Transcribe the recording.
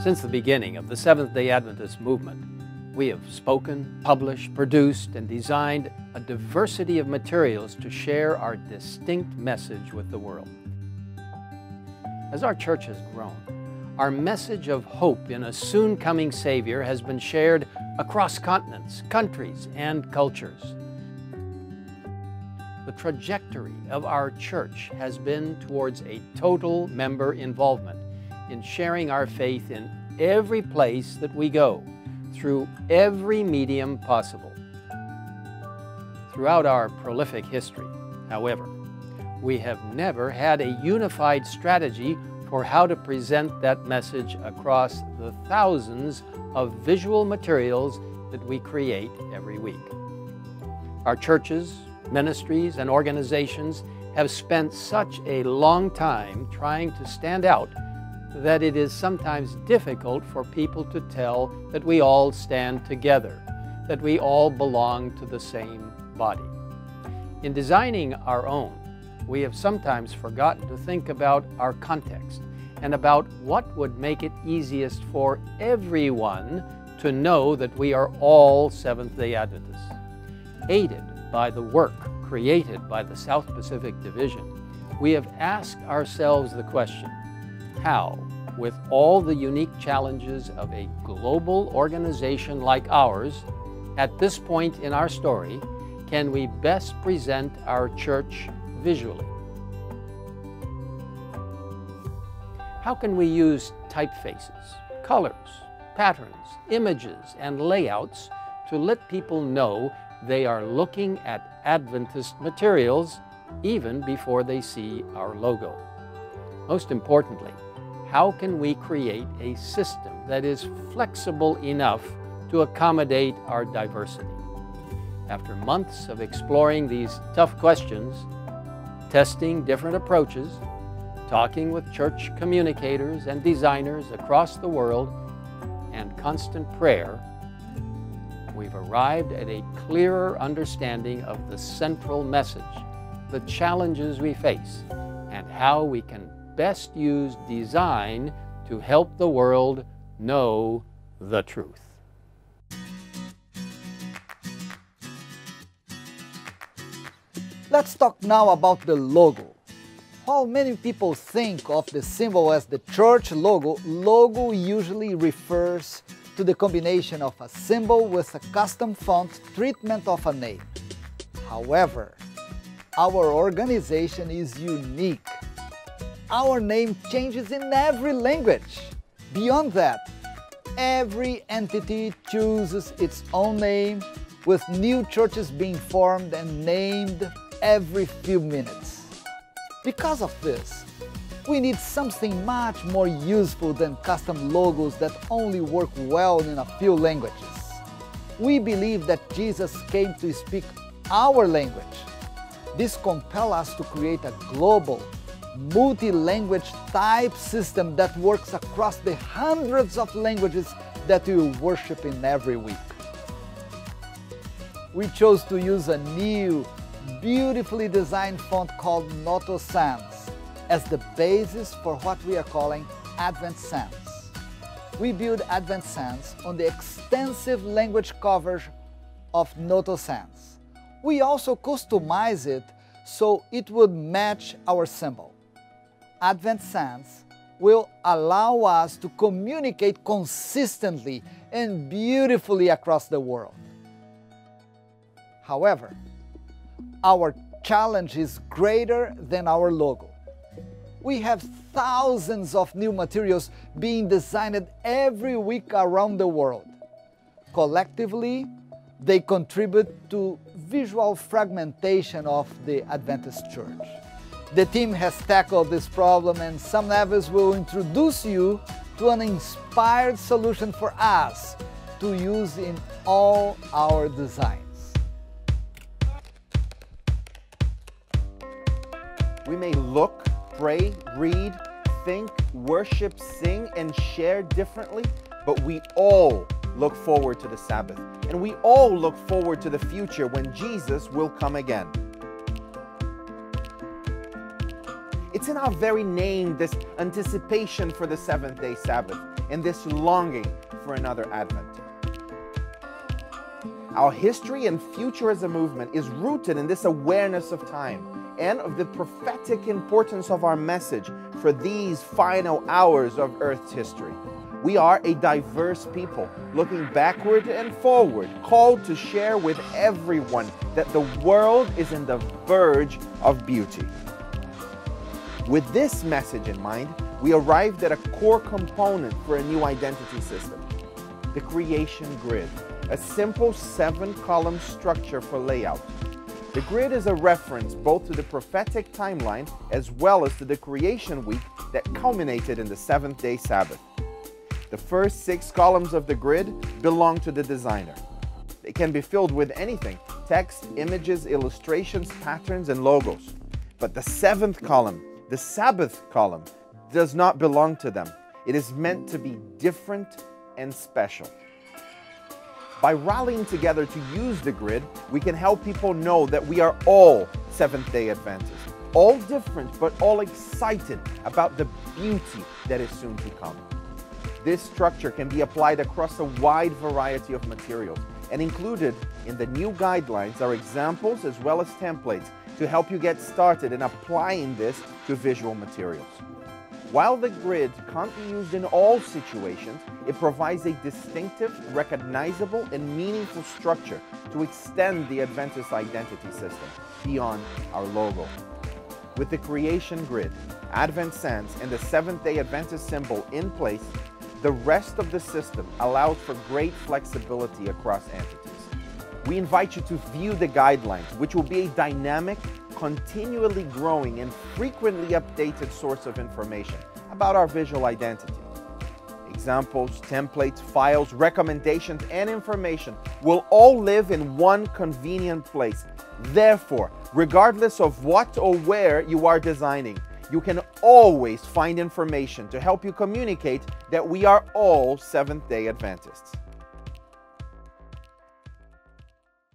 Since the beginning of the Seventh-day Adventist movement, we have spoken, published, produced, and designed a diversity of materials to share our distinct message with the world. As our church has grown, our message of hope in a soon-coming Savior has been shared across continents, countries, and cultures. The trajectory of our church has been towards a total member involvement in sharing our faith in every place that we go, through every medium possible. Throughout our prolific history, however, we have never had a unified strategy for how to present that message across the thousands of visual materials that we create every week. Our churches, ministries, and organizations have spent such a long time trying to stand out that it is sometimes difficult for people to tell that we all stand together, that we all belong to the same body. In designing our own, we have sometimes forgotten to think about our context and about what would make it easiest for everyone to know that we are all Seventh-day Adventists. Aided by the work created by the South Pacific Division, we have asked ourselves the question, how, with all the unique challenges of a global organization like ours, at this point in our story, can we best present our church visually? How can we use typefaces, colors, patterns, images, and layouts to let people know they are looking at Adventist materials even before they see our logo? Most importantly, how can we create a system that is flexible enough to accommodate our diversity? After months of exploring these tough questions, testing different approaches, talking with church communicators and designers across the world, and constant prayer, we've arrived at a clearer understanding of the central message, the challenges we face, and how we can best use design to help the world know the truth. Let's talk now about the logo. While many people think of the symbol as the church logo usually refers to the combination of a symbol with a custom font treatment of a name. However, our organization is unique. Our name changes in every language. Beyond that, every entity chooses its own name, with new churches being formed and named every few minutes. Because of this, we need something much more useful than custom logos that only work well in a few languages. We believe that Jesus came to speak our language. This compels us to create a global, multi-language type system that works across the hundreds of languages that we worship in every week. We chose to use a new, beautifully designed font called Noto Sans as the basis for what we are calling Advent Sans. We build Advent Sans on the extensive language coverage of Noto Sans. We also customize it so it would match our symbol. Advent Sans will allow us to communicate consistently and beautifully across the world. However, our challenge is greater than our logo. We have thousands of new materials being designed every week around the world. Collectively, they contribute to visual fragmentation of the Adventist Church. The team has tackled this problem, and Sam Neves will introduce you to an inspired solution for us to use in all our designs. We may look, pray, read, think, worship, sing, and share differently, but we all look forward to the Sabbath, and we all look forward to the future when Jesus will come again. It's in our very name, this anticipation for the seventh-day Sabbath. in this longing for another Advent. Our history and future as a movement is rooted in this awareness of time and of the prophetic importance of our message for these final hours of Earth's history. We are a diverse people, looking backward and forward, called to share with everyone that the world is in the verge of beauty. With this message in mind, we arrived at a core component for a new identity system, the creation grid, a simple 7-column structure for layout. The grid is a reference both to the prophetic timeline as well as to the creation week that culminated in the seventh-day Sabbath. The first 6 columns of the grid belong to the designer. They can be filled with anything: text, images, illustrations, patterns, and logos. But the 7th column, the Sabbath column, does not belong to them. It is meant to be different and special. By rallying together to use the grid, we can help people know that we are all Seventh-day Adventists, all different but all excited about the beauty that is soon to come. This structure can be applied across a wide variety of materials, and included in the new guidelines are examples as well as templates to help you get started in applying this to visual materials. While the grid can't be used in all situations, it provides a distinctive, recognizable, and meaningful structure to extend the Adventist identity system beyond our logo. With the creation grid, Advent Sans, and the Seventh-day Adventist symbol in place, the rest of the system allows for great flexibility across entities. We invite you to view the guidelines, which will be a dynamic, continually growing, and frequently updated source of information about our visual identity. Examples, templates, files, recommendations, and information will all live in one convenient place. Therefore, regardless of what or where you are designing, you can always find information to help you communicate that we are all Seventh-day Adventists.